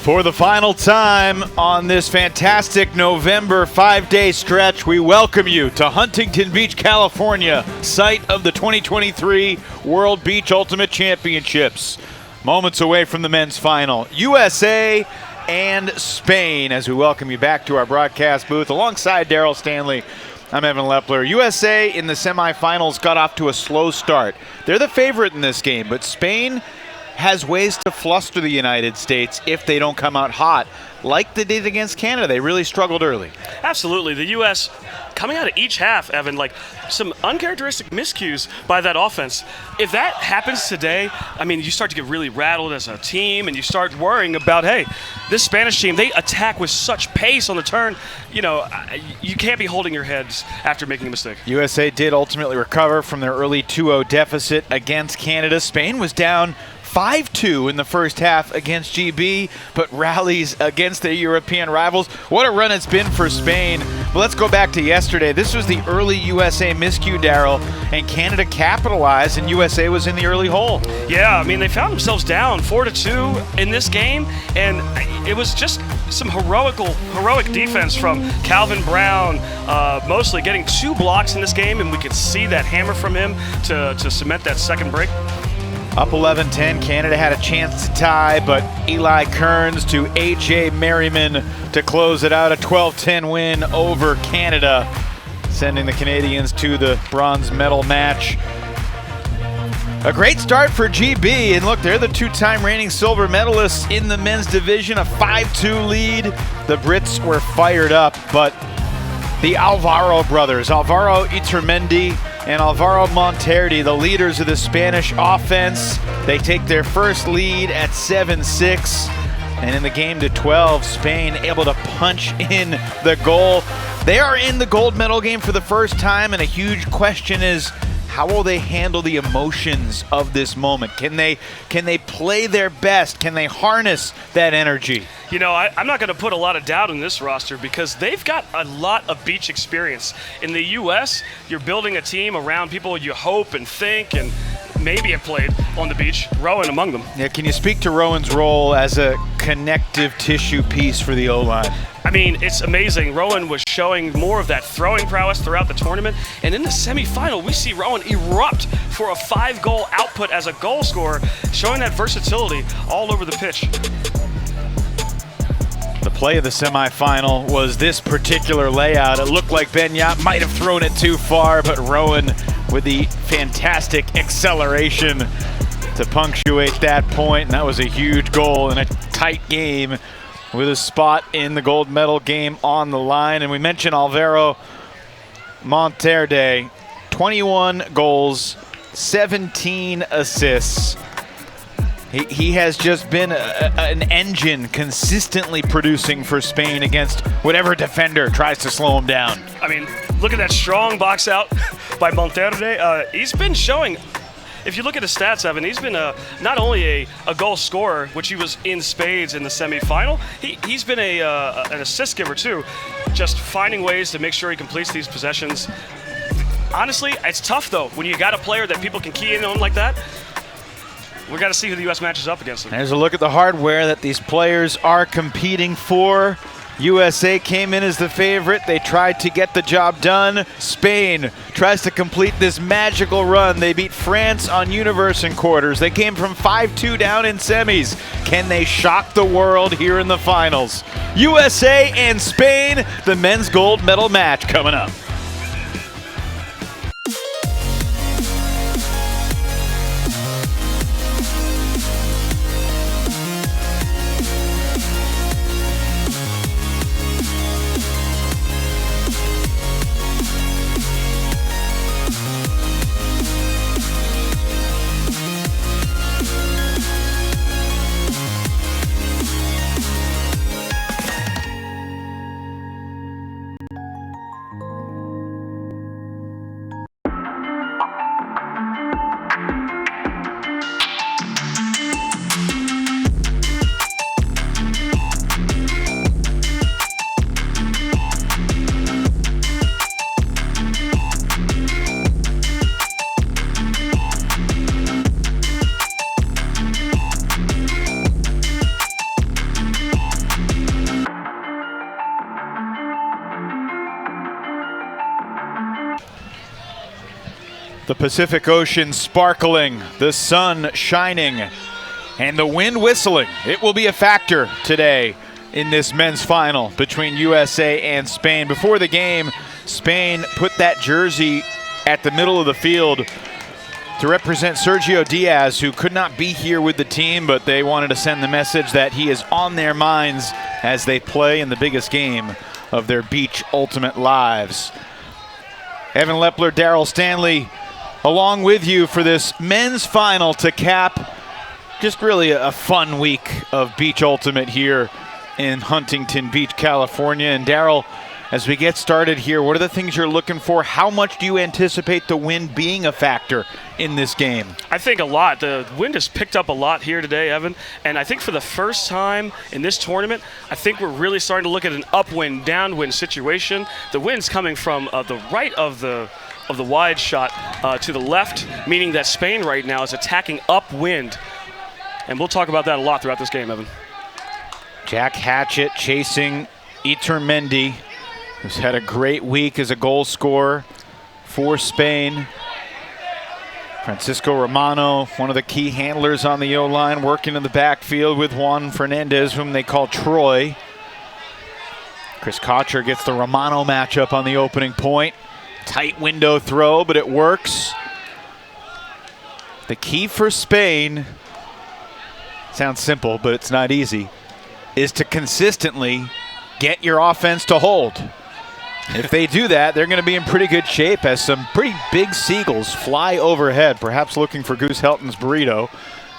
For the final time on this fantastic November 5-day stretch, we welcome you to Huntington Beach, California, site of the 2023 World Beach Ultimate Championships. Moments away from the men's final. USA and Spain, as we welcome you back to our broadcast booth alongside Daryl Stanley. I'm Evan Lepler. USA in the semifinals got off to a slow start. They're the favorite in this game, but Spain has ways to fluster the United States if they don't come out hot, like they did against Canada. They really struggled early. Absolutely. The U.S. coming out of each half, Evan, like some uncharacteristic miscues by that offense. If that happens today, I mean, you start to get really rattled as a team, and you start worrying about, hey, this Spanish team, they attack with such pace on the turn. You know, you can't be holding your heads after making a mistake. USA did ultimately recover from their early 2-0 deficit against Canada. Spain was down 5-2 in the first half against GB, but rallies against their European rivals. What a run it's been for Spain. But let's go back to yesterday. This was the early USA miscue, Daryl, and Canada capitalized, and USA was in the early hole. Yeah, I mean, they found themselves down 4-2 in this game, and it was just some heroic defense from Calvin Brown, mostly getting 2 blocks in this game, and we could see that hammer from him to cement that second break. Up 11-10, Canada had a chance to tie, but Eli Kearns to A.J. Merriman to close it out, a 12-10 win over Canada, sending the Canadians to the bronze medal match. A great start for GB, and look, they're the 2-time reigning silver medalists in the men's division, a 5-2 lead. The Brits were fired up, but the Alvaro brothers, Alvaro Iturmendi and Alvaro Monterde, the leaders of the Spanish offense, they take their first lead at 7-6. And in the game to 12, Spain able to punch in the goal. They are in the gold medal game for the first time, and a huge question is, how will they handle the emotions of this moment? Can they play their best? Can they harness that energy? You know, I'm not going to put a lot of doubt in this roster because they've got a lot of beach experience. In the U.S., you're building a team around people you hope and think and maybe have played on the beach, Rowan among them. Yeah, can you speak to Rowan's role as a connective tissue piece for the O-line? I mean, it's amazing. Rowan was showing more of that throwing prowess throughout the tournament. And in the semifinal, we see Rowan erupt for a 5-goal output as a goal scorer, showing that versatility all over the pitch. The play of the semifinal was this particular layout. It looked like Benyat might have thrown it too far, but Rowan with the fantastic acceleration to punctuate that point. And that was a huge goal in a tight game with a spot in the gold medal game on the line. And we mentioned Alvaro Monterde, 21 goals, 17 assists. He has just been an engine consistently producing for Spain against whatever defender tries to slow him down. I mean, look at that strong box out by Monterde. He's been showing, if you look at his stats, Evan, he's been not only a goal scorer, which he was in spades in the semifinal, he's been an assist giver too, just finding ways to make sure he completes these possessions. Honestly, it's tough though, when you got a player that people can key in on like that. We got to see who the U.S. matches up against them. There's a look at the hardware that these players are competing for. USA came in as the favorite. They tried to get the job done. Spain tries to complete this magical run. They beat France on universe in quarters. They came from 5-2 down in semis. Can they shock the world here in the finals? USA and Spain, the men's gold medal match coming up. The Pacific Ocean sparkling, the sun shining, and the wind whistling. It will be a factor today in this men's final between USA and Spain. Before the game, Spain put that jersey at the middle of the field to represent Sergio Diaz, who could not be here with the team, but they wanted to send the message that he is on their minds as they play in the biggest game of their beach ultimate lives. Evan Lepler, Daryl Stanley, along with you for this men's final to cap just really a fun week of beach ultimate here in Huntington Beach, California. And Daryl, as we get started here, what are the things you're looking for? How much do you anticipate the wind being a factor in this game? I think a lot. The wind has picked up a lot here today, Evan. And I think for the first time in this tournament, I think we're really starting to look at an upwind, downwind situation. The wind's coming from the right of the wide shot to the left, meaning that Spain right now is attacking upwind. And we'll talk about that a lot throughout this game, Evan. Jack Hatchett chasing Iturmendi, who's had a great week as a goal scorer for Spain. Francisco Romano, one of the key handlers on the O-line, working in the backfield with Juan Fernandez, whom they call Troy. Chris Kocher gets the Romano matchup on the opening point. Tight window throw, but it works. The key for Spain, sounds simple, but it's not easy, is to consistently get your offense to hold. If they do that, they're going to be in pretty good shape as some pretty big seagulls fly overhead, perhaps looking for Goose Helton's burrito.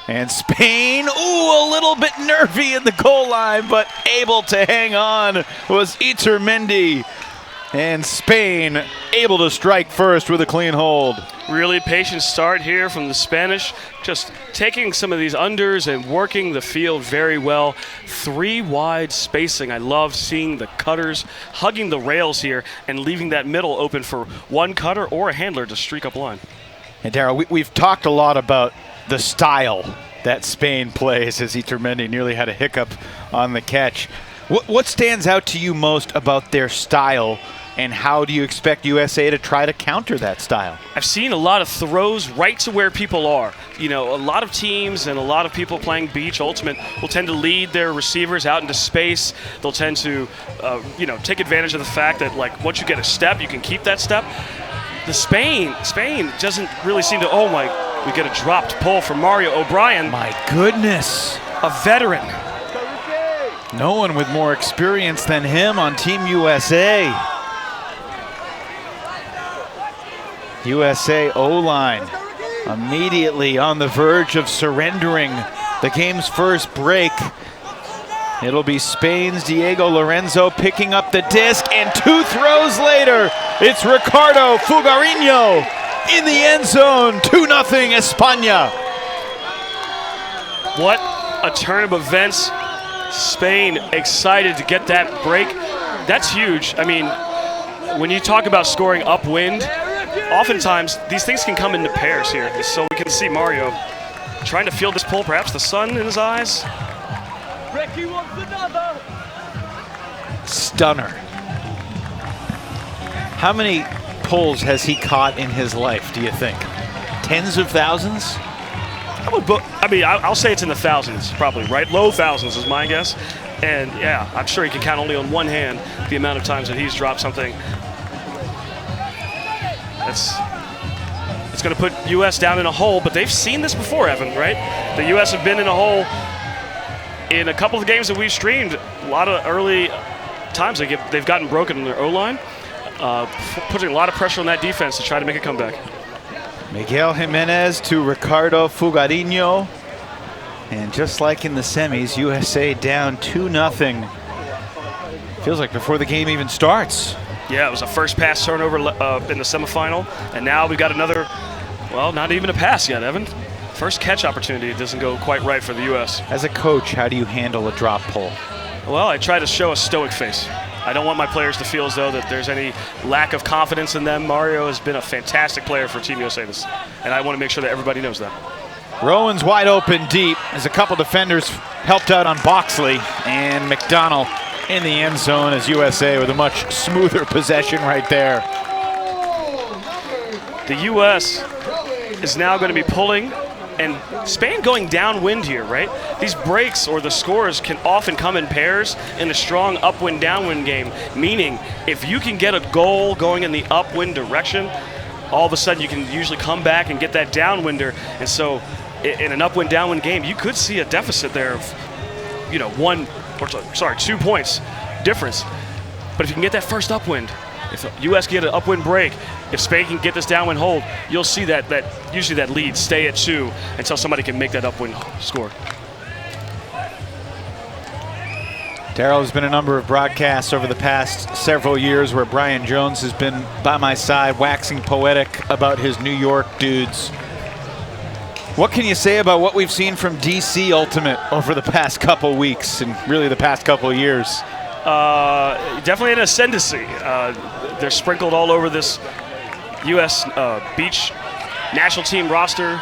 And Spain, a little bit nervy in the goal line, but able to hang on was Iturmendi. And Spain able to strike first with a clean hold. Really patient start here from the Spanish, just taking some of these unders and working the field very well. 3 wide spacing. I love seeing the cutters hugging the rails here and leaving that middle open for one cutter or a handler to streak up line. And Daryl, we've talked a lot about the style that Spain plays, as Iturmendi nearly had a hiccup on the catch. What stands out to you most about their style? And how do you expect USA to try to counter that style? I've seen a lot of throws right to where people are. You know, a lot of teams and a lot of people playing beach ultimate will tend to lead their receivers out into space. They'll tend to, take advantage of the fact that, like, once you get a step, you can keep that step. Spain doesn't really seem to, we get a dropped pull from Mario O'Brien. My goodness. A veteran. No one with more experience than him on Team USA. USA O-line immediately on the verge of surrendering the game's first break. It'll be Spain's Diego Lorenzo picking up the disc, and 2 throws later, it's Ricardo Fugarino in the end zone. 2-0 España. What a turn of events. Spain excited to get that break. That's huge. I mean, when you talk about scoring upwind, oftentimes these things can come into pairs here. So we can see Mario trying to feel this pull, perhaps the sun in his eyes. Stunner. How many pulls has he caught in his life, do you think? Tens of thousands? I'll say it's in the thousands, probably, right? Low thousands is my guess. And yeah, I'm sure he can count only on one hand the amount of times that he's dropped something. It's going to put U.S. down in a hole, but they've seen this before, Evan, right? The U.S. have been in a hole in a couple of games that we've streamed. A lot of early times they've gotten broken in their O-line, putting a lot of pressure on that defense to try to make a comeback. Miguel Jimenez to Ricardo Fugarino. And just like in the semis, USA down 2-0. Feels like before the game even starts. Yeah, it was a first pass turnover in the semifinal, and now we've got another, not even a pass yet, Evan. First catch opportunity doesn't go quite right for the U.S. As a coach, how do you handle a drop pull? Well, I try to show a stoic face. I don't want my players to feel as though that there's any lack of confidence in them. Mario has been a fantastic player for Team USA, and I want to make sure that everybody knows that. Rowan's wide open deep as a couple defenders helped out on Boxley, and McDonald in the end zone as USA with a much smoother possession right there. the U.S. is now going to be pulling, and Spain going downwind here, right? These breaks or the scores can often come in pairs in a strong upwind downwind game, meaning if you can get a goal going in the upwind direction, all of a sudden you can usually come back and get that downwinder. And so in an upwind downwind game, you could see a deficit there of 2 points difference. But if you can get that first upwind, if the U.S. can get an upwind break, if Spain can get this downwind hold, you'll see that usually that lead stay at 2 until somebody can make that upwind score. Daryl, has been a number of broadcasts over the past several years where Brian Jones has been by my side waxing poetic about his New York dudes. What can you say about what we've seen from DC Ultimate over the past couple weeks and really the past couple years? Definitely an ascendancy. They're sprinkled all over this U.S. beach national team roster.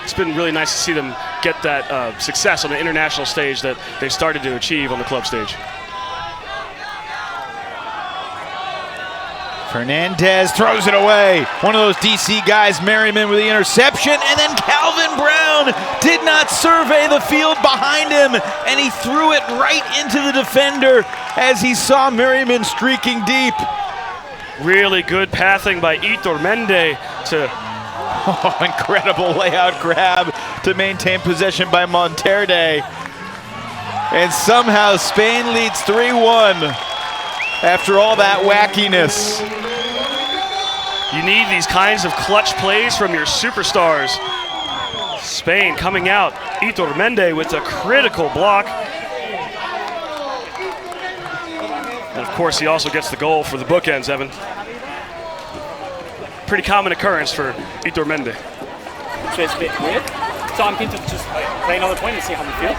It's been really nice to see them get that success on the international stage that they've started to achieve on the club stage. Fernandez throws it away. One of those DC guys, Merriman, with the interception, and then Calvin Brown did not survey the field behind him, and he threw it right into the defender as he saw Merriman streaking deep. Really good pathing by Iturmendi to... Oh, incredible layout grab to maintain possession by Monterde. And somehow Spain leads 3-1 after all that wackiness. You need these kinds of clutch plays from your superstars. Spain coming out. Iturmendi with a critical block. And of course, he also gets the goal for the bookends, Evan. Pretty common occurrence for Iturmendi. So it's a bit weird. So I'm going to just play another point and see how we feel.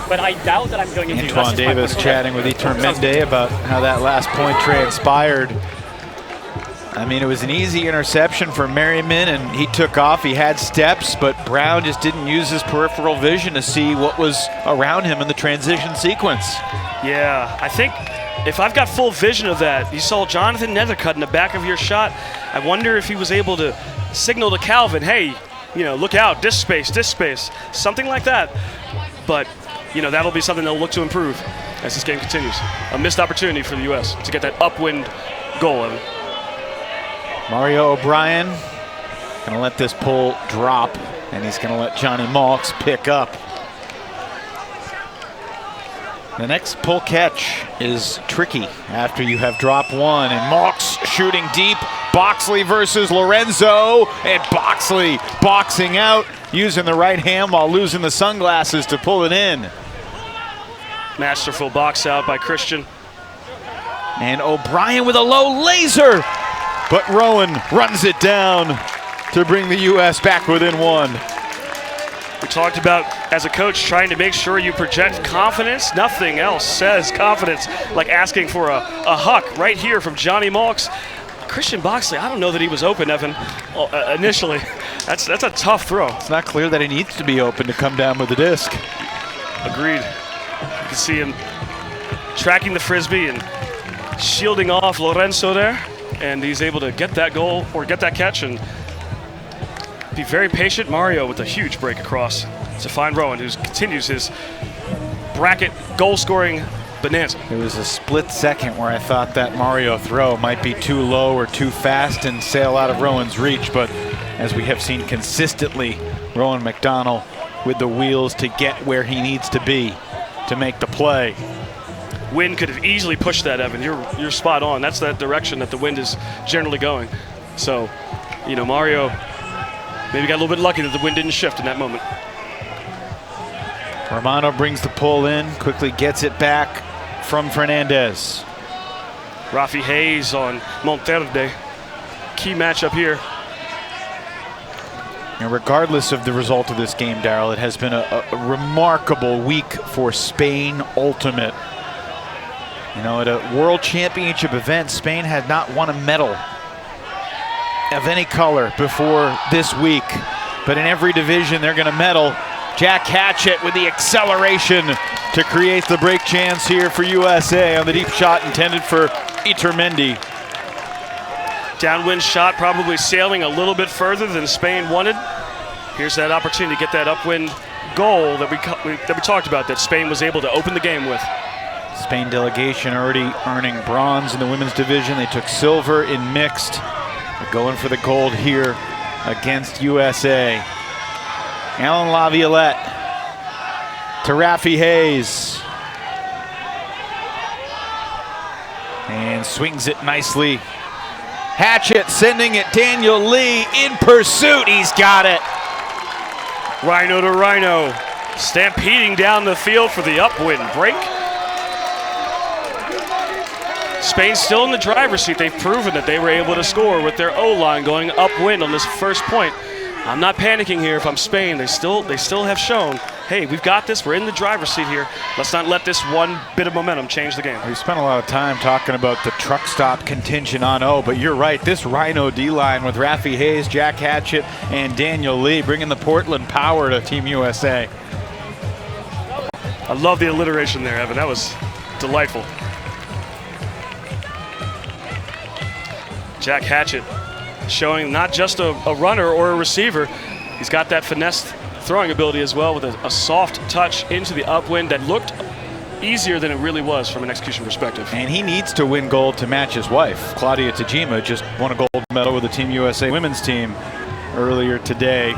But I doubt that I'm going into Antoine Davis chatting with Iturmendi about how that last point transpired. I mean, it was an easy interception for Merriman, and he took off. He had steps, but Brown just didn't use his peripheral vision to see what was around him in the transition sequence. Yeah, I think if I've got full vision of that, you saw Jonathan Nethercutt in the back of your shot. I wonder if he was able to signal to Calvin, hey, look out, this space, something like that. But, that'll be something they'll look to improve as this game continues. A missed opportunity for the U.S. to get that upwind goal, Evan. Mario O'Brien gonna let this pull drop, and he's gonna let Johnny Malks pick up. The next pull catch is tricky after you have dropped one, and Malks shooting deep. Boxley versus Lorenzo, and Boxley boxing out, using the right hand while losing the sunglasses to pull it in. Masterful box out by Christian. And O'Brien with a low laser, but Rowan runs it down to bring the U.S. back within one. We talked about, as a coach, trying to make sure you project confidence. Nothing else says confidence like asking for a huck right here from Johnny Malks. Christian Boxley, I don't know that he was open, Evan, initially. That's a tough throw. It's not clear that he needs to be open to come down with the disc. Agreed. You can see him tracking the Frisbee and shielding off Lorenzo there. And he's able to get that goal or get that catch and be very patient. Mario with a huge break across to find Rowan, who continues his bracket goal-scoring bonanza. It was a split second where I thought that Mario throw might be too low or too fast and sail out of Rowan's reach, but as we have seen consistently, Rowan McDonald with the wheels to get where he needs to be to make the play. Wind could have easily pushed that, Evan. You're spot on. That's that direction that the wind is generally going. So, Mario maybe got a little bit lucky that the wind didn't shift in that moment. Romano brings the pull in, quickly gets it back from Fernandez. Rafi Hayes on Monterde. Key matchup here. And regardless of the result of this game, Daryl, it has been a remarkable week for Spain Ultimate. At a World Championship event, Spain had not won a medal of any color before this week. But in every division, they're going to medal. Jack Hatchett with the acceleration to create the break chance here for USA on the deep shot intended for Iturmendi. Downwind shot probably sailing a little bit further than Spain wanted. Here's that opportunity to get that upwind goal that we talked about, that Spain was able to open the game with. Spain delegation already earning bronze in the women's division. They took silver in mixed. They're going for the gold here against USA. Alan Laviolette to Rafi Hayes. And swings it nicely. Hatchet sending it, Daniel Lee in pursuit, he's got it. Rhino to Rhino, stampeding down the field for the upwind break. Spain's still in the driver's seat. They've proven that they were able to score with their O-line going upwind on this first point. I'm not panicking here if I'm Spain. They still have shown, hey, we've got this. We're in the driver's seat here. Let's not let this one bit of momentum change the game. We spent a lot of time talking about the truck stop contingent on O, but you're right. This Rhino D-line with Rafi Hayes, Jack Hatchett, and Daniel Lee bringing the Portland power to Team USA. I love the alliteration there, Evan. That was delightful. Jack Hatchett showing not just a runner or a receiver. He's got that finesse throwing ability as well with a soft touch into the upwind that looked easier than it really was from an execution perspective. And he needs to win gold to match his wife. Claudia Tajima just won a gold medal with the Team USA women's team earlier today.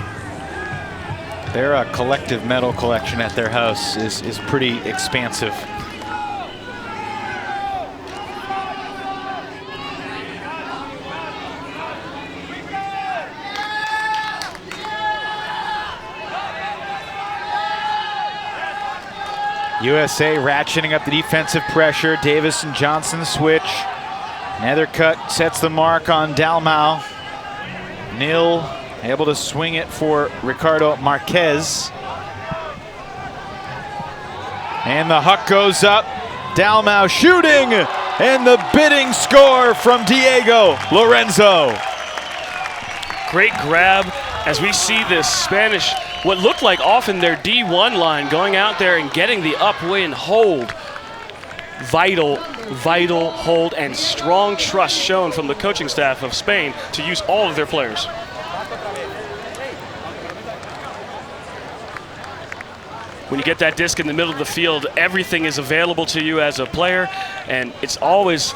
Their collective medal collection at their house is pretty expansive. USA ratcheting up the defensive pressure. Davis and Johnson switch. Nethercutt sets the mark on Dalmau. Nil able to swing it for Ricardo Marquez. And the huck goes up. Dalmau shooting. And the bidding score from Diego Lorenzo. Great grab as we see this Spanish, what looked like often their D1 line, going out there and getting the upwind hold. Vital hold and strong trust shown from the coaching staff of Spain to use all of their players. When you get that disc in the middle of the field, everything is available to you as a player, and it's always,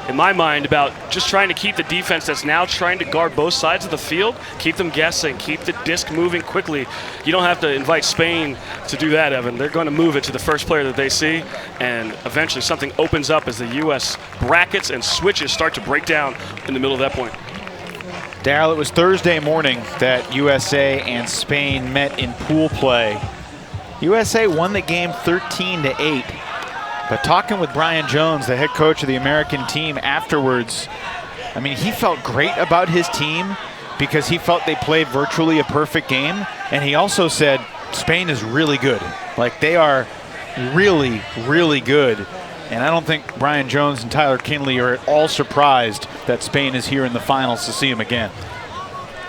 in my mind, about just trying to keep the defense that's now trying to guard both sides of the field, keep them guessing, keep the disc moving quickly. You don't have to invite Spain to do that, Evan. They're going to move it to the first player that they see, and eventually something opens up as the U.S. brackets and switches start to break down in the middle of that point. Darryl, it was Thursday morning that USA and Spain met in pool play. USA won the game 13-8. But talking with Brian Jones, the head coach of the American team afterwards, I mean, he felt great about his team because he felt they played virtually a perfect game. And he also said Spain is really good. Like, they are really, really good. And I don't think Brian Jones and Tyler Kinley are at all surprised that Spain is here in the finals to see him again.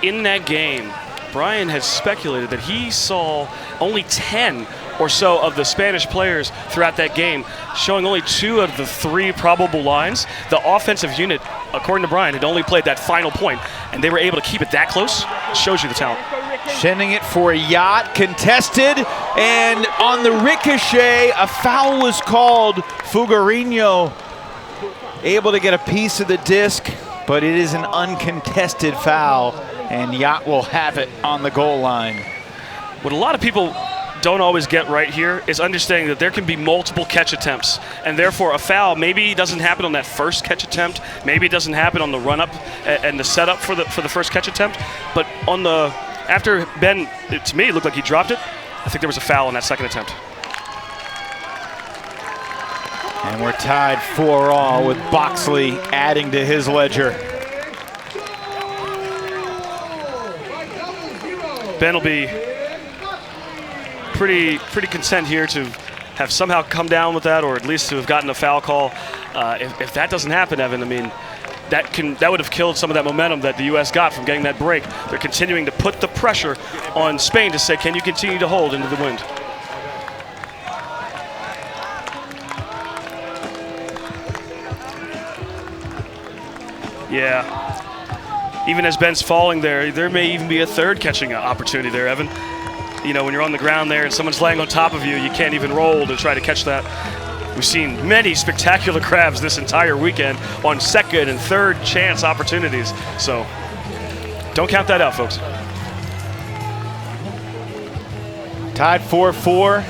In that game, Brian has speculated that he saw only 10 or so of the Spanish players throughout that game, showing only 2 of the 3 probable lines. The offensive unit, according to Brian, had only played that final point, and they were able to keep it that close. Shows you the talent. Sending it for a yacht, contested, and on the ricochet, a foul was called. Figueiredo able to get a piece of the disc, but it is an uncontested foul, and Yacht will have it on the goal line. What a lot of people don't always get right here is understanding that there can be multiple catch attempts, and therefore a foul maybe doesn't happen on that first catch attempt, maybe it doesn't happen on the run-up and the setup for the first catch attempt, but on the after Ben, to me, it looked like he dropped it. I think there was a foul on that second attempt. And we're tied 4-all with Boxley adding to his ledger. Ben will be pretty content here to have somehow come down with that, or at least to have gotten a foul call. If that doesn't happen, Evan, I mean, that would have killed some of that momentum that the U.S. got from getting that break. They're continuing to put the pressure on Spain to say, can you continue to hold into the wind? Yeah, even as Ben's falling there may even be a third catching opportunity there, Evan. You know, when you're on the ground there and someone's laying on top of you, you can't even roll to try to catch that. We've seen many spectacular crabs this entire weekend on second and third chance opportunities. So don't count that out, folks. Tied 4-4.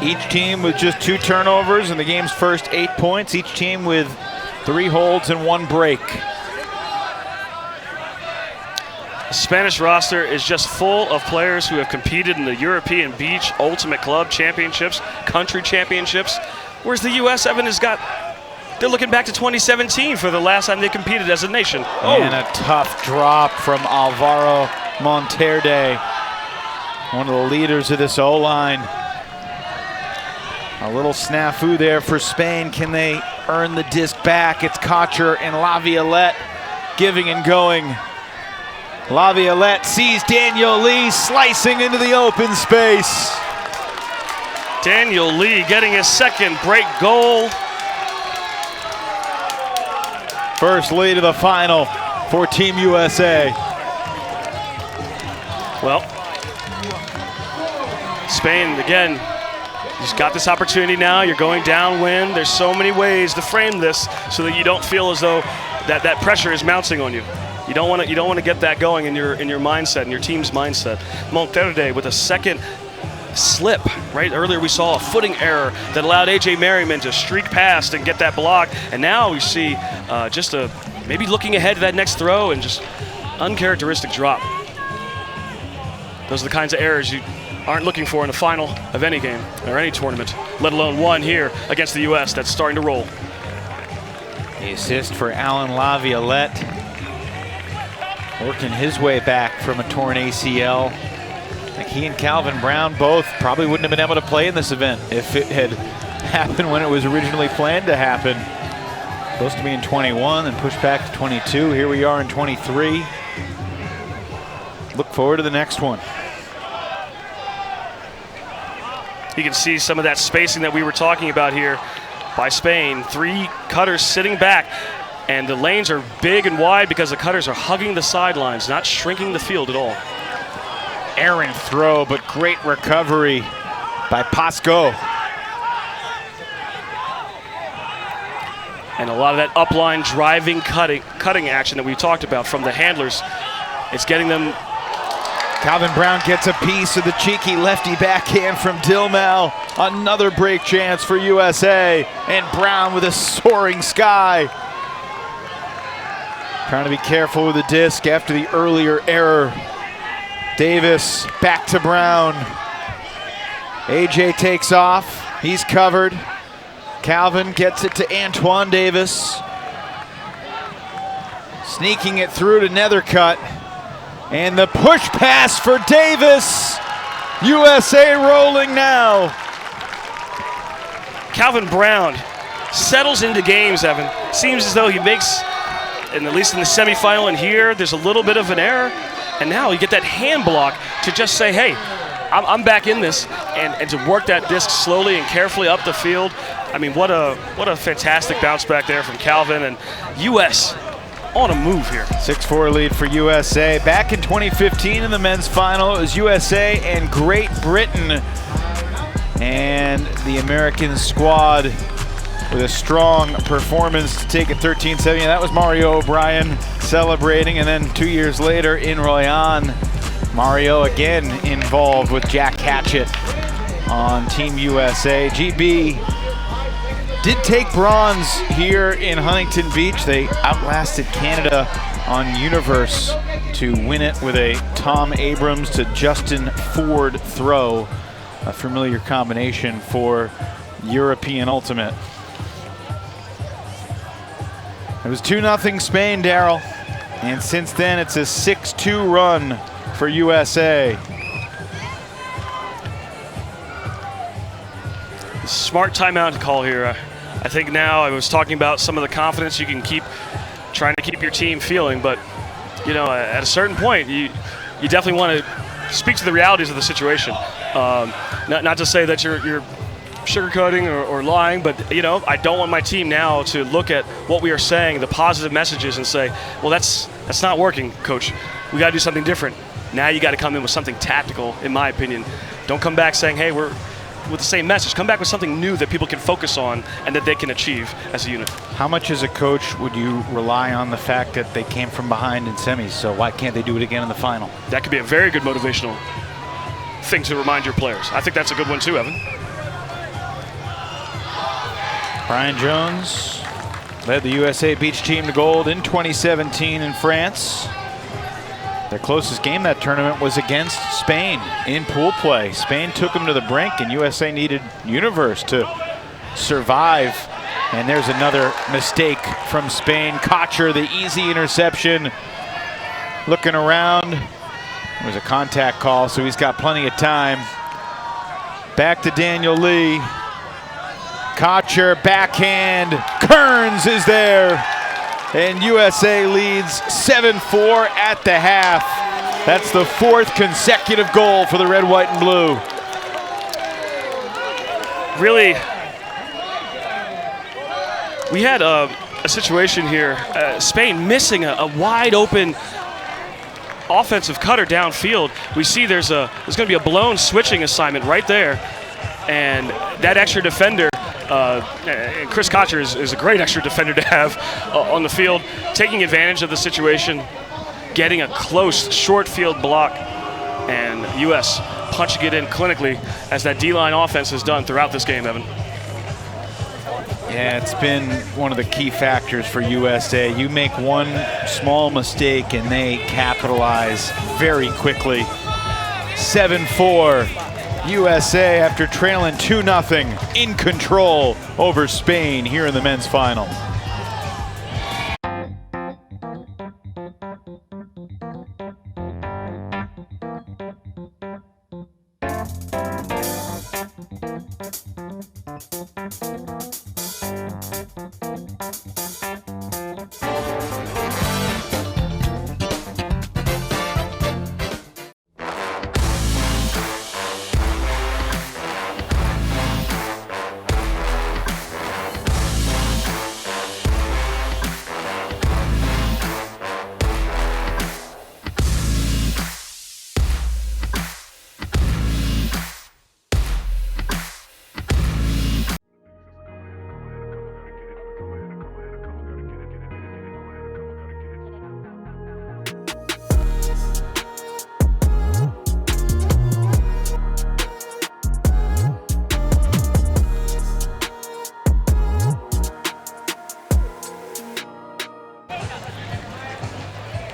Each team with just 2 turnovers in the game's first 8 points. Each team with 3 holds and 1 break. The Spanish roster is just full of players who have competed in the European Beach Ultimate Club Championships, country championships. Whereas the U.S., Evan, they're looking back to 2017 for the last time they competed as a nation. Oh. And a tough drop from Alvaro Monterde, one of the leaders of this O-line. A little snafu there for Spain. Can they earn the disc back? It's Kocher and Laviolette giving and going. Laviolette sees Daniel Lee slicing into the open space. Daniel Lee getting his second break goal. First lead of the final for Team USA. Well, Spain, again, you've got this opportunity now. You're going downwind. There's so many ways to frame this so that you don't feel as though that pressure is mounting on you. You don't want to get that going in your mindset, in your team's mindset. Monterde with a second slip. Right earlier we saw a footing error that allowed A.J. Merriman to streak past and get that block. And now we see maybe looking ahead to that next throw and just uncharacteristic drop. Those are the kinds of errors you aren't looking for in a final of any game or any tournament, let alone one here against the U.S. that's starting to roll. The assist for Alan Laviolette, working his way back from a torn ACL. I think he and Calvin Brown both probably wouldn't have been able to play in this event if it had happened when it was originally planned to happen. Supposed to be in 21 and pushed back to 22. Here we are in 23. Look forward to the next one. You can see some of that spacing that we were talking about here by Spain. 3 cutters sitting back, and the lanes are big and wide because the cutters are hugging the sidelines, not shrinking the field at all. Errant throw, but great recovery by Pasco. And a lot of that upline driving, cutting action that we talked about from the handlers, it's getting them. Calvin Brown gets a piece of the cheeky lefty backhand from Dilmau. Another break chance for USA. And Brown with a soaring sky. Trying to be careful with the disc after the earlier error. Davis back to Brown. AJ takes off. He's covered. Calvin gets it to Antoine Davis. Sneaking it through to Nethercutt. And the push pass for Davis. USA rolling now. Calvin Brown settles into games, Evan. Seems as though he makes, and at least in the semifinal and here, there's a little bit of an error. And now you get that hand block to just say, hey, I'm back in this, and to work that disc slowly and carefully up the field. I mean, what a fantastic bounce back there from Calvin, and U.S. on a move here. 6-4 lead for USA. Back in 2015 in the men's final, it was USA and Great Britain. And the American squad with a strong performance to take it 13-7. That was Mario O'Brien celebrating, and then 2 years later in Royan, Mario again involved with Jack Hatchett on Team USA. GB did take bronze here in Huntington Beach. They outlasted Canada on Universe to win it with a Tom Abrams to Justin Ford throw, a familiar combination for European Ultimate. It was 2-0 Spain, Darryl, and since then it's a 6-2 run for USA. Smart timeout to call here. I think now I was talking about some of the confidence you can keep trying to keep your team feeling, but you know, at a certain point, you definitely want to speak to the realities of the situation. Not to say that you're sugarcoating or lying, but I don't want my team now to look at what we are saying, the positive messages, and say, well, that's not working, coach. We got to do something different. Now you got to come in with something tactical, in my opinion. Don't come back saying, hey, we're with the same message. Come back with something new that people can focus on and that they can achieve as a unit. How much as a coach would you rely on the fact that they came from behind in semis, so why can't they do it again in the final? That could be a very good motivational thing to remind your players. I think that's a good one too, Evan. Brian Jones led the USA Beach team to gold in 2017 in France. Their closest game that tournament was against Spain in pool play. Spain took them to the brink, and USA needed Universe to survive. And there's another mistake from Spain. Kocher, the easy interception. Looking around. It was a contact call, so he's got plenty of time. Back to Daniel Lee. Kocher, backhand. Kearns is there. And USA leads 7-4 at the half. That's the 4th consecutive goal for the red, white, and blue. Really, we had a situation here. Spain missing a wide open offensive cutter downfield. We see there's going to be a blown switching assignment right there. And that extra defender, and Chris Kocher is a great extra defender to have on the field, taking advantage of the situation, getting a close short field block, and U.S. punching it in clinically as that D-line offense has done throughout this game, Evan. Yeah, it's been one of the key factors for USA. You make one small mistake and they capitalize very quickly. 7-4. USA after trailing 2-0 in control over Spain here in the men's final.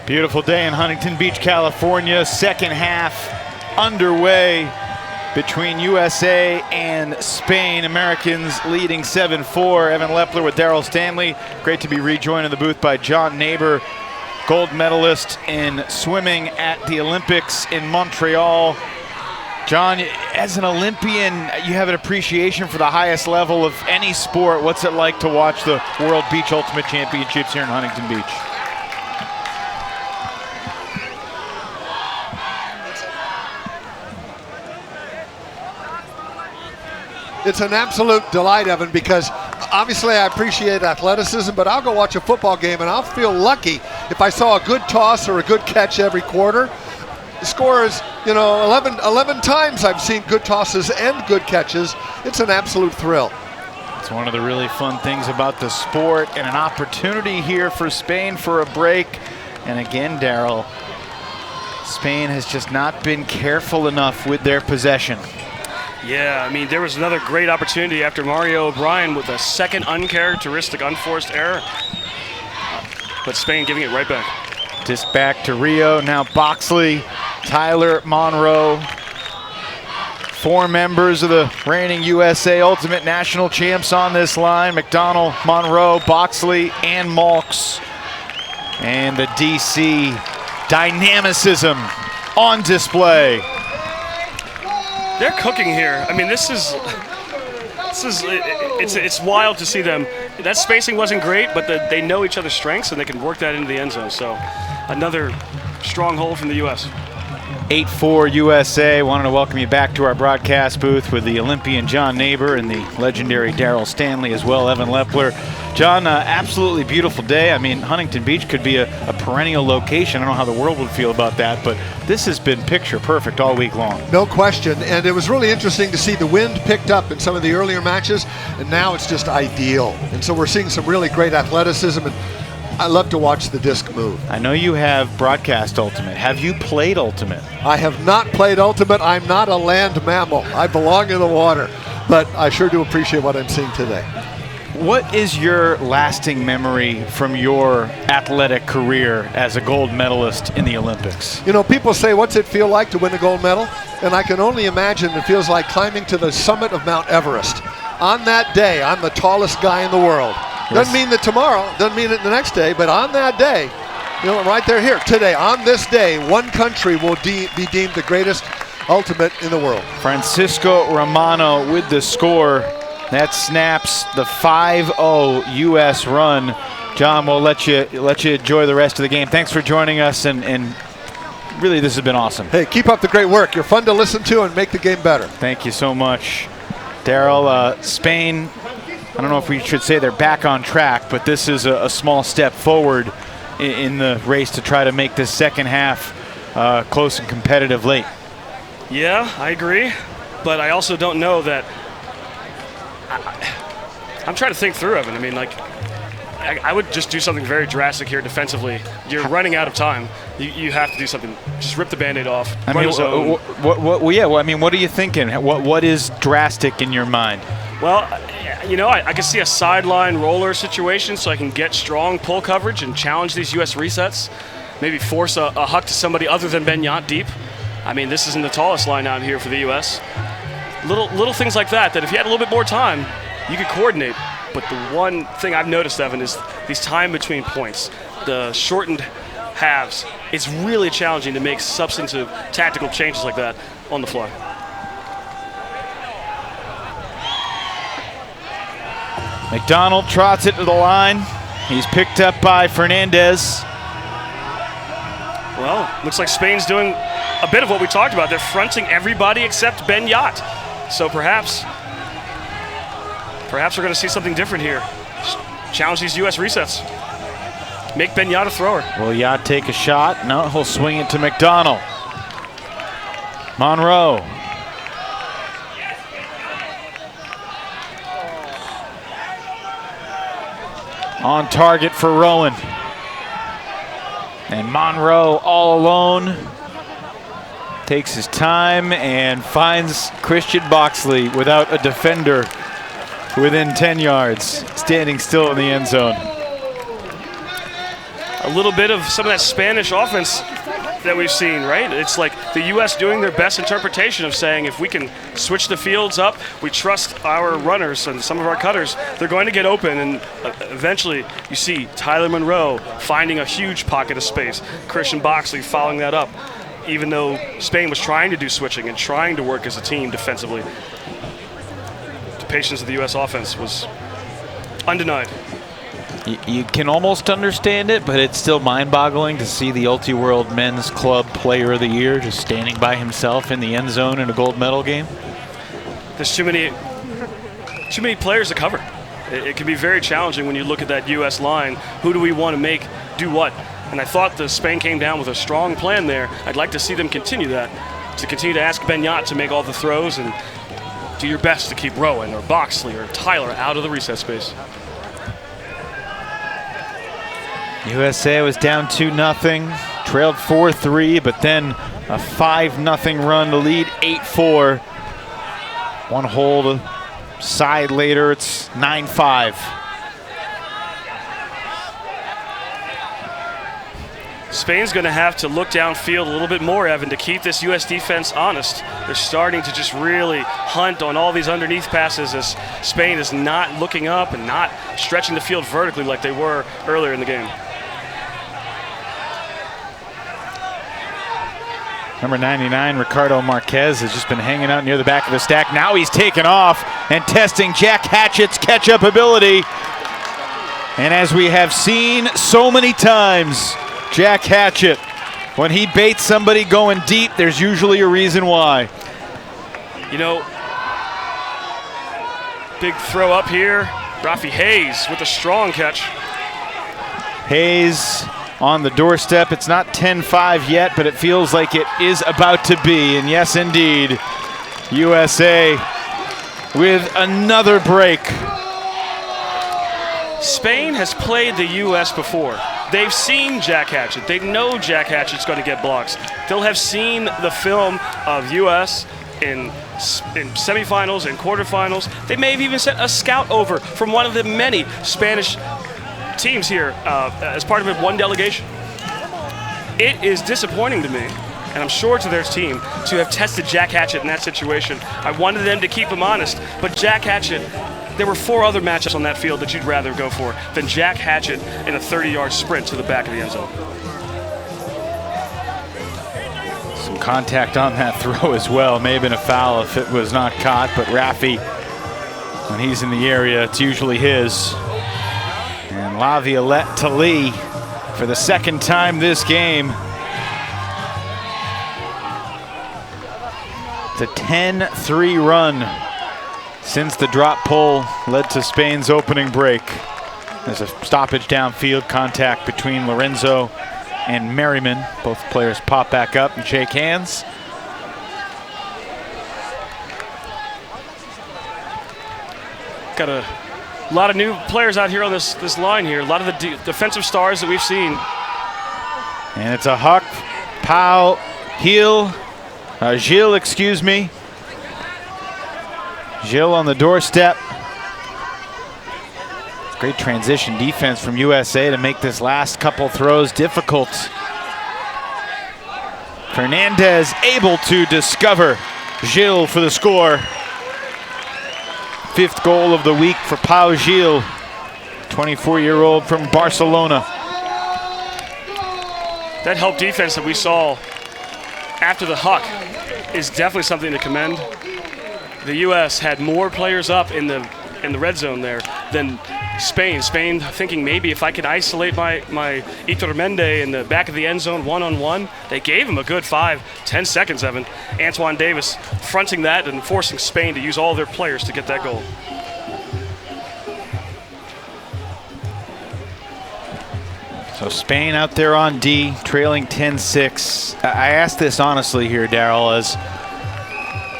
Beautiful day in Huntington Beach, California. Second half underway between USA and Spain. Americans leading 7-4. Evan Lepler with Daryl Stanley. Great to be rejoined in the booth by John Neighbor, gold medalist in swimming at the Olympics in Montreal. John, as an Olympian, you have an appreciation for the highest level of any sport. What's it like to watch the World Beach Ultimate Championships here in Huntington Beach? It's an absolute delight, Evan, because obviously I appreciate athleticism, but I'll go watch a football game and I'll feel lucky if I saw a good toss or a good catch every quarter. The score is, 11 times I've seen good tosses and good catches. It's an absolute thrill. It's one of the really fun things about the sport, and an opportunity here for Spain for a break. And again, Daryl, Spain has just not been careful enough with their possession. Yeah, I mean, there was another great opportunity after Mario O'Brien with a second uncharacteristic, unforced error. But Spain giving it right back. Disc back to Rio, now Boxley, Tyler Monroe. 4 members of the reigning USA Ultimate National Champs on this line. McDonald, Monroe, Boxley, and Malks. And the DC dynamicism on display. They're cooking here. I mean, it's wild to see them. That spacing wasn't great, but they know each other's strengths and they can work that into the end zone. So another strong hold from the U.S. 8-4 USA. Wanted to welcome you back to our broadcast booth with the Olympian John Neighbor and the legendary Darryl Stanley as well, Evan Lepler. John, absolutely beautiful day. I mean, Huntington Beach could be a perennial location. I don't know how the world would feel about that, but this has been picture perfect all week long. No question, and it was really interesting to see the wind picked up in some of the earlier matches, and now it's just ideal. And so we're seeing some really great athleticism, and I love to watch the disc move. I know you have broadcast Ultimate. Have you played Ultimate? I have not played Ultimate. I'm not a land mammal. I belong in the water, but I sure do appreciate what I'm seeing today. What is your lasting memory from your athletic career as a gold medalist in the Olympics? You know, people say, what's it feel like to win a gold medal? And I can only imagine it feels like climbing to the summit of Mount Everest. On that day, I'm the tallest guy in the world. Doesn't mean that tomorrow, doesn't mean it the next day, but on that day, you know, right there, here, today, on this day, one country will be deemed the greatest ultimate in the world. Francisco Romano with the score. That snaps the 5-0 U.S. run. John, we'll let you enjoy the rest of the game. Thanks for joining us, and really, this has been awesome. Hey, keep up the great work. You're fun to listen to and make the game better. Thank you so much. Darryl, Spain, I don't know if we should say they're back on track, but this is a small step forward in the race to try to make this second half close and competitive late. Yeah, I agree, but I also don't know that. I'm trying to think through, Evan. I mean, like, I would just do something very drastic here defensively. You're running out of time. You have to do something. Just rip the Band-Aid off. I mean, what are you thinking? What is drastic in your mind? Well, you know, I can see a sideline roller situation so I can get strong pull coverage and challenge these U.S. resets. Maybe force a huck to somebody other than Benyat deep. I mean, this isn't the tallest line out here for the U.S. Little things like that if you had a little bit more time, you could coordinate. But the one thing I've noticed, Evan, is these time between points, the shortened halves. It's really challenging to make substantive tactical changes like that on the fly. McDonald trots it to the line. He's picked up by Fernandez. Well, looks like Spain's doing a bit of what we talked about. They're fronting everybody except Benyat. So perhaps we're going to see something different here. Challenge these U.S. resets. Make Benyat a thrower. Will Yacht take a shot? No, he'll swing it to McDonald. Monroe. On target for Rowan. And Monroe all alone. Takes his time and finds Christian Boxley without a defender within 10 yards, standing still in the end zone. A little bit of some of that Spanish offense that we've seen, right? It's like the U.S. doing their best interpretation of saying if we can switch the fields up, we trust our runners and some of our cutters, they're going to get open, and eventually you see Tyler Monroe finding a huge pocket of space, Christian Boxley following that up, even though Spain was trying to do switching and trying to work as a team defensively. The patience of the U.S. offense was undenied. You can almost understand it, but it's still mind-boggling to see the Ulti-World Men's Club Player of the Year just standing by himself in the end zone in a gold medal game. There's too many players to cover. It can be very challenging when you look at that U.S. line. Who do we want to make do what? And I thought the Spain came down with a strong plan there. I'd like to see them continue that, to continue to ask Benyat to make all the throws and do your best to keep Rowan or Boxley or Tyler out of the reset space. USA was down 2-0, trailed 4-3, but then a 5-0 run to lead 8-4. One hold side later, it's 9-5. Spain's going to have to look downfield a little bit more, Evan, to keep this U.S. defense honest. They're starting to just really hunt on all these underneath passes as Spain is not looking up and not stretching the field vertically like they were earlier in the game. Number 99, Ricardo Marquez, has just been hanging out near the back of the stack. Now he's taken off and testing Jack Hatchett's catch-up ability. And as we have seen so many times, Jack Hatchett When he baits somebody going deep, there's usually a reason why. You know, big throw up here. Rafi Hayes with a strong catch. Hayes on the doorstep. It's not 10-5 yet, but it feels like it is about to be. And yes, indeed, USA with another break. Spain has played the U.S. before. They've seen Jack Hatchett. They know Jack Hatchett's going to get blocks. They'll have seen the film of U.S. in semifinals and quarterfinals. They may have even sent a scout over from one of the many Spanish teams here as part of one delegation. It is disappointing to me, and I'm sure to their team, to have tested Jack Hatchett in that situation. I wanted them to keep him honest, but Jack Hatchett, there were 4 other matchups on that field that you'd rather go for than Jack Hatchett in a 30-yard sprint to the back of the end zone. Some contact on that throw as well. May have been a foul if it was not caught, but Rafi, when he's in the area, it's usually his. And Laviolette to Lee for the second time this game. It's a 10-3 run since the drop pull led to Spain's opening break. There's a stoppage downfield, contact between Lorenzo and Merriman. Both players pop back up and shake hands. Got a lot of new players out here on this line here. A lot of the defensive stars that we've seen. And it's a Huck, Pau, Gilles, excuse me. Gilles on the doorstep. Great transition defense from USA to make this last couple throws difficult. Fernandez able to discover Gilles for the score. 5th goal of the week for Pau Gilles, 24-year-old from Barcelona. That help defense that we saw after the Huck is definitely something to commend. The U.S. had more players up in the red zone there than Spain. Spain thinking maybe if I could isolate my Iturmendi in the back of the end zone one-on-one. They gave him a good 5-10 seconds, Evan. Antoine Davis fronting that and forcing Spain to use all their players to get that goal. So Spain out there on D, trailing 10-6. I asked this honestly here, Daryl,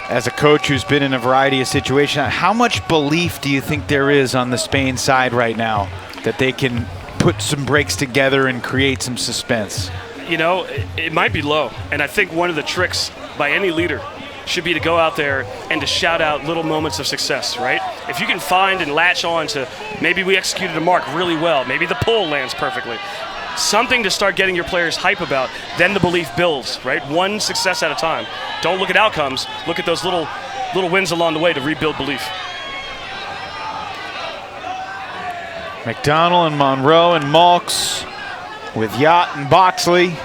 as a coach who's been in a variety of situations, how much belief do you think there is on the Spain side right now that they can put some breaks together and create some suspense? You know, it might be low. And I think one of the tricks by any leader should be to go out there and to shout out little moments of success, right? If you can find and latch on to maybe we executed a mark really well, maybe the pull lands perfectly, something to start getting your players hype about, then the belief builds, right? One success at a time. Don't look at outcomes. Look at those little wins along the way to rebuild belief. McDonald and Monroe and Malks with Yacht and Boxley.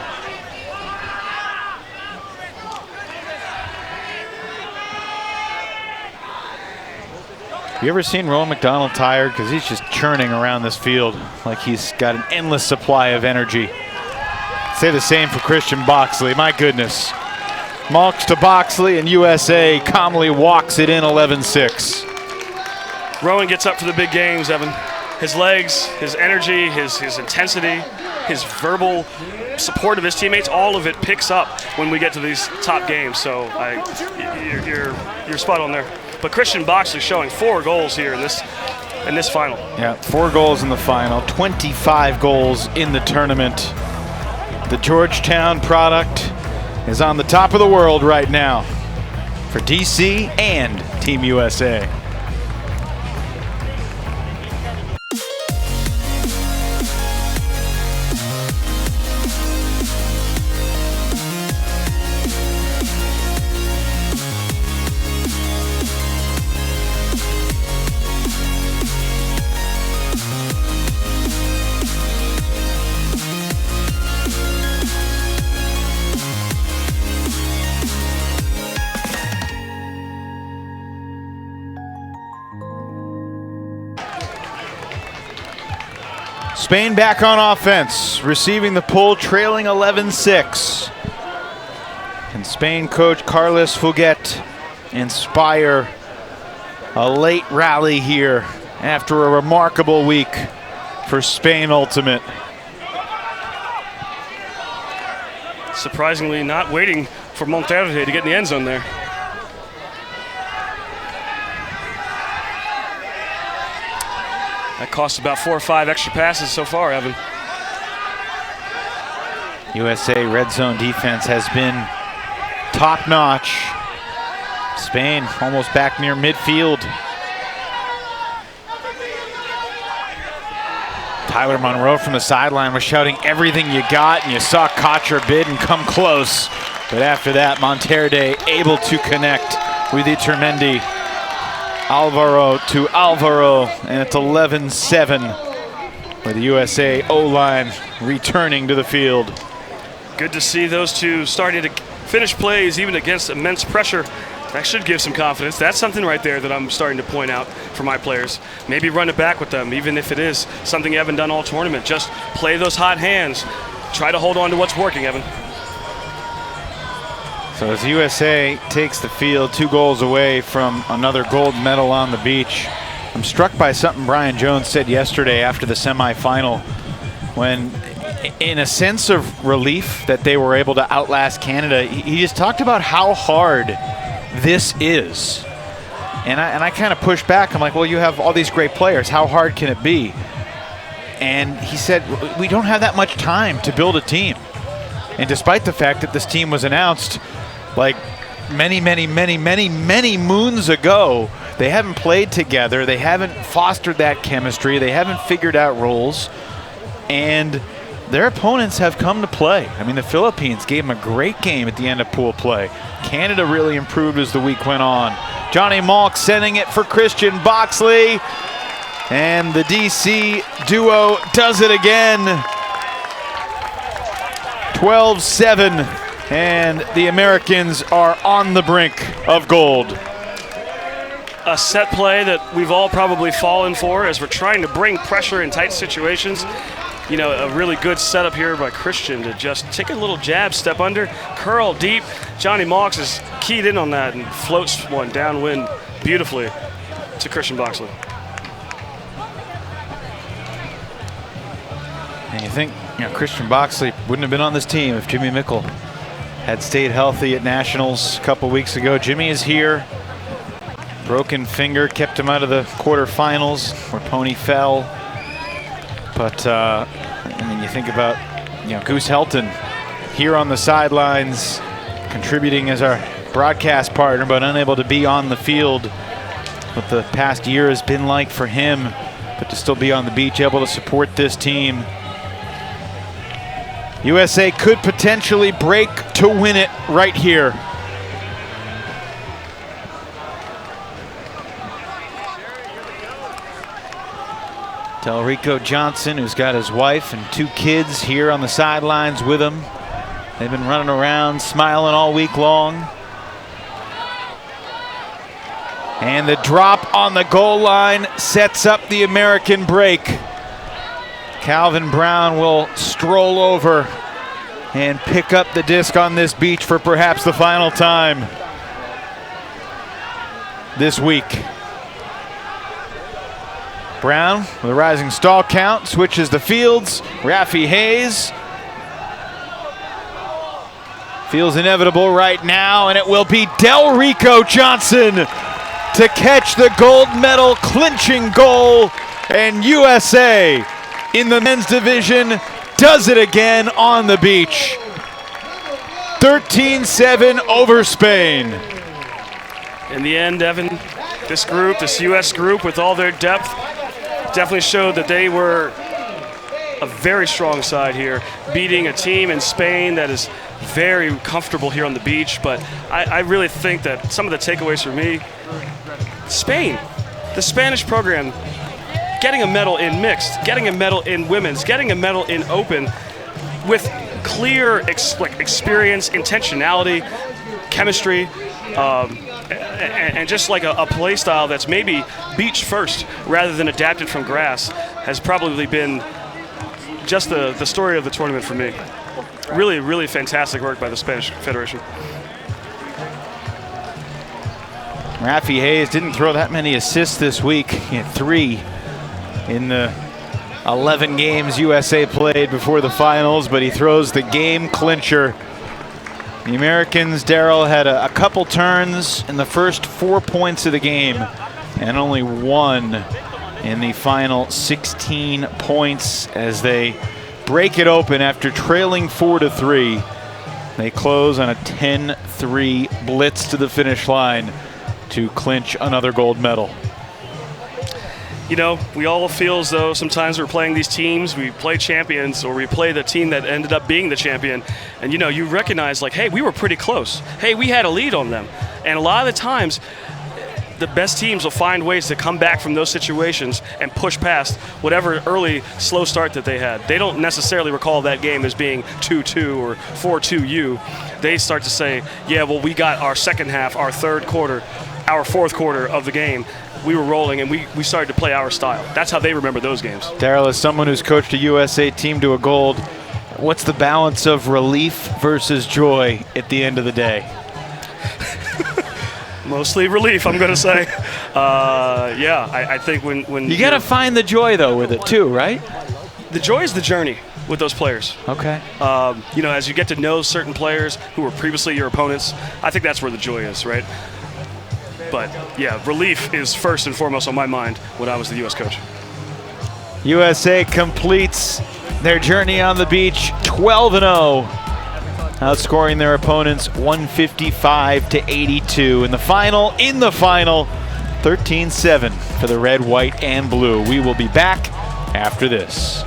You ever seen Rowan McDonald tired? Because he's just churning around this field like he's got an endless supply of energy. Say the same for Christian Boxley, my goodness. Malks to Boxley, and USA calmly walks it in 11-6. Rowan gets up for the big games, Evan. His legs, his energy, his intensity, his verbal support of his teammates, all of it picks up when we get to these top games. So you're spot on there. But Christian Boxley showing 4 goals here in this final. Yeah, 4 goals in the final, 25 goals in the tournament. The Georgetown product is on the top of the world right now for DC and Team USA. Spain back on offense, receiving the pull, trailing 11-6. Can Spain coach Carles Fuguet inspire a late rally here after a remarkable week for Spain Ultimate? Surprisingly not waiting for Monterde to get in the end zone there. That cost about 4 or 5 extra passes so far, Evan. USA red zone defense has been top-notch. Spain almost back near midfield. Tyler Monroe from the sideline was shouting everything you got, and you saw Kocher bid and come close. But after that, Monterde able to connect with Iturmendi. Alvaro to Alvaro, and it's 11-7 with the USA O-line returning to the field. Good to see those two starting to finish plays even against immense pressure. That should give some confidence. That's something right there that I'm starting to point out for my players. Maybe run it back with them, even if it is something you haven't done all tournament. Just play those hot hands. Try to hold on to what's working, Evan. So as USA takes the field 2 goals away from another gold medal on the beach, I'm struck by something Brian Jones said yesterday after the semifinal, when in a sense of relief that they were able to outlast Canada, he just talked about how hard this is. And I kind of pushed back. I'm like, well, you have all these great players. How hard can it be? And he said, we don't have that much time to build a team. And despite the fact that this team was announced like many moons ago, they haven't played together. They haven't fostered that chemistry. They haven't figured out roles. And their opponents have come to play. I mean, the Philippines gave them a great game at the end of pool play. Canada really improved as the week went on. Johnny Malk sending it for Christian Boxley. And the DC duo does it again. 12-7. And the Americans are on the brink of gold. A set play that we've all probably fallen for as we're trying to bring pressure in tight situations. You know, a really good setup here by Christian to just take a little jab, step under, curl deep. Johnny Malks is keyed in on that and floats one downwind beautifully to Christian Boxley. And you think, you know, Christian Boxley wouldn't have been on this team if Jimmy Mickle had stayed healthy at Nationals a couple weeks ago. Jimmy is here. Broken finger kept him out of the quarterfinals where Pony fell. But I mean, you think about, you know, Goose Helton here on the sidelines, contributing as our broadcast partner, but unable to be on the field. What the past year has been like for him, but to still be on the beach, able to support this team. USA could potentially break to win it right here. Delrico Johnson, who's got his wife and 2 kids here on the sidelines with him. They've been running around, smiling all week long. And the drop on the goal line sets up the American break. Calvin Brown will stroll over and pick up the disc on this beach for perhaps the final time this week. Brown with a rising stall count switches the fields. Rafi Hayes feels inevitable right now, and it will be Delrico Johnson to catch the gold medal clinching goal, and USA in the men's division does it again on the beach. 13-7 over Spain. In the end, Evan, this group, this U.S. group with all their depth, definitely showed that they were a very strong side here, beating a team in Spain that is very comfortable here on the beach. But I really think that some of the takeaways for me, Spain, the Spanish program, getting a medal in mixed, getting a medal in women's, getting a medal in open with clear experience, intentionality, chemistry, and just like a play style that's maybe beach first rather than adapted from grass has probably been just the story of the tournament for me. Really, really fantastic work by the Spanish Federation. Rafi Hayes didn't throw that many assists this week. He had 3 in the 11 games USA played before the finals, but he throws the game clincher. The Americans, Darryl, had a couple turns in the first 4 points of the game and only 1 in the final 16 points as they break it open after trailing 4-3. They close on a 10-3 blitz to the finish line to clinch another gold medal. You know, we all feel as though sometimes we're playing these teams, we play champions, or we play the team that ended up being the champion. And, you know, you recognize, like, hey, we were pretty close. Hey, we had a lead on them. And a lot of the times, the best teams will find ways to come back from those situations and push past whatever early slow start that they had. They don't necessarily recall that game as being 2-2 or 4-2U. They start to say, yeah, well, we got our second half, our third quarter, our fourth quarter of the game. We were rolling, and we started to play our style. That's how they remember those games. Darryl, as someone who's coached a USA team to a gold, what's the balance of relief versus joy at the end of the day? Mostly relief, I'm going to say. Yeah, I think when you got to find the joy, though, with it, too, right? The joy is the journey with those players. Okay. You know, as you get to know certain players who were previously your opponents, I think that's where the joy is, right? But, yeah, relief is first and foremost on my mind when I was the U.S. coach. USA completes their journey on the beach 12-0, outscoring their opponents 155-82 in the final, 13-7 for the red, white, and blue. We will be back after this.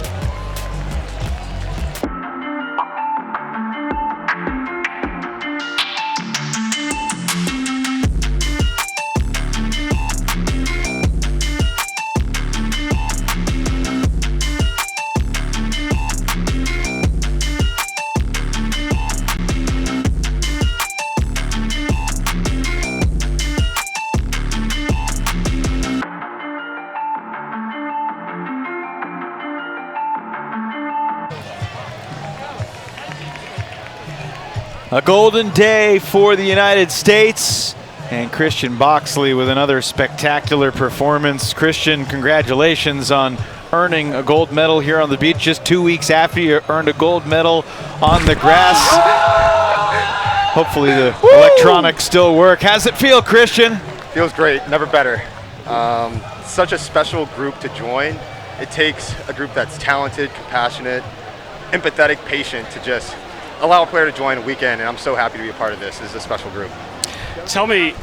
A golden day for the United States, and Christian Boxley with another spectacular performance. Christian, congratulations on earning a gold medal here on the beach just 2 weeks after you earned a gold medal on the grass. Hopefully the electronics still work. How's it feel, Christian? Feels great, never better. Such a special group to join. It takes a group that's talented, compassionate, empathetic, patient to just allow a player to join a weekend, and I'm so happy to be a part of this. This is a special group. Tell me,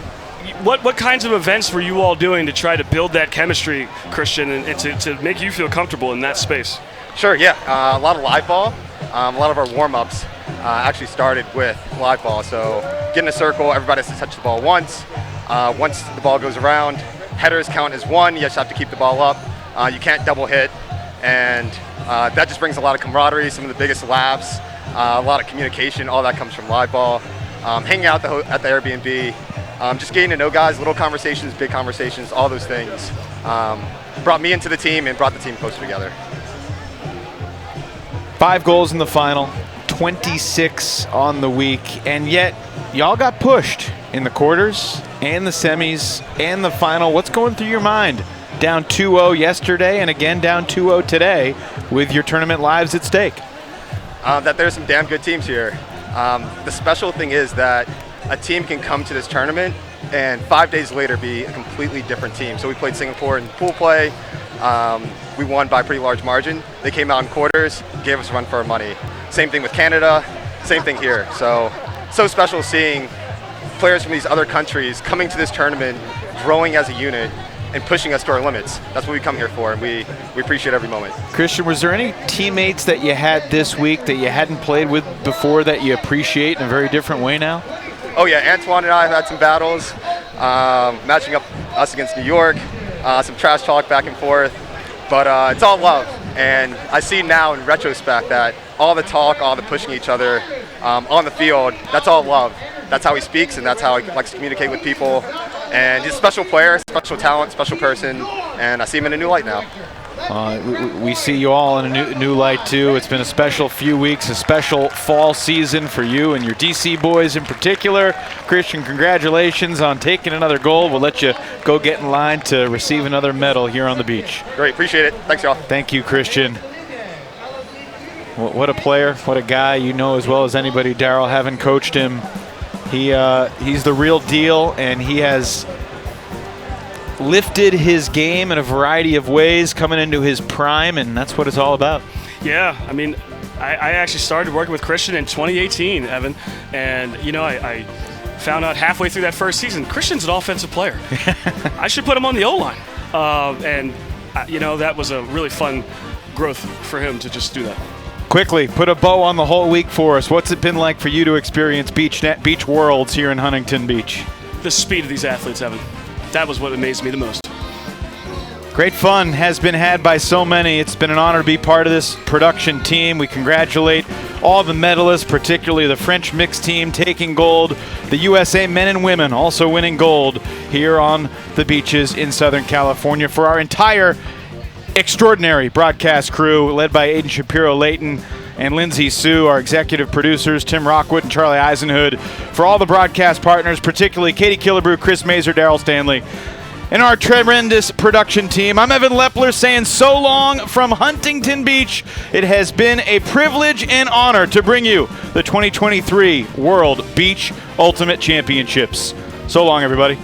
what kinds of events were you all doing to try to build that chemistry, Christian, and to make you feel comfortable in that space? Sure, yeah. A lot of live ball. A lot of our warm-ups actually started with live ball. So get in a circle, everybody has to touch the ball once. Once the ball goes around, headers count as one. You just have to keep the ball up. You can't double hit. And that just brings a lot of camaraderie, some of the biggest laughs. A lot of communication, all that comes from live ball. Hanging out at the Airbnb, just getting to know guys, little conversations, big conversations, all those things brought me into the team and brought the team closer together. 5 goals in the final, 26 on the week, and yet y'all got pushed in the quarters and the semis and the final. What's going through your mind? Down 2-0 yesterday and again down 2-0 today with your tournament lives at stake. That there's some damn good teams here. The special thing is that a team can come to this tournament and 5 days later be a completely different team. So we played Singapore in pool play. We won by a pretty large margin. They came out in quarters, gave us a run for our money. Same thing with Canada, same thing here. So special seeing players from these other countries coming to this tournament, growing as a unit, and pushing us to our limits. That's what we come here for, and we appreciate every moment. Christian, was there any teammates that you had this week that you hadn't played with before that you appreciate in a very different way now? Oh yeah, Antoine and I have had some battles, matching up us against New York, some trash talk back and forth, but it's all love. And I see now in retrospect that all the talk, all the pushing each other on the field, that's all love. That's how he speaks, and that's how he likes to communicate with people. And he's a special player, special talent, special person, and I see him in a new light now. We see you all in a new light too. It's been a special few weeks, a special fall season for you and your DC boys in particular. Christian, congratulations on taking another gold. We'll let you go get in line to receive another medal here on the beach. Great, appreciate it. Thanks, y'all. Thank you, Christian. What a player, what a guy. You know as well as anybody, Darryl, having coached him. He's the real deal, and he has lifted his game in a variety of ways coming into his prime, and that's what it's all about. Yeah, I mean, I actually started working with Christian in 2018, Evan, and I found out halfway through that first season, Christian's an offensive player. I should put him on the O-line, and that was a really fun growth for him to just do that. Quickly, put a bow on the whole week for us. What's it been like for you to experience Beach Worlds here in Huntington Beach? The speed of these athletes, Evan. That was what amazed me the most. Great fun has been had by so many. It's been an honor to be part of this production team. We congratulate all the medalists, particularly the French mixed team taking gold, the USA men and women also winning gold here on the beaches in Southern California. For our entire extraordinary broadcast crew, led by Aiden Shapiro-Layton and Lindsay Sue, our executive producers, Tim Rockwood and Charlie Eisenhood. For all the broadcast partners, particularly Katie Killebrew, Chris Mazer, Darryl Stanley, and our tremendous production team, I'm Evan Lepler saying so long from Huntington Beach. It has been a privilege and honor to bring you the 2023 World Beach Ultimate Championships. So long, everybody.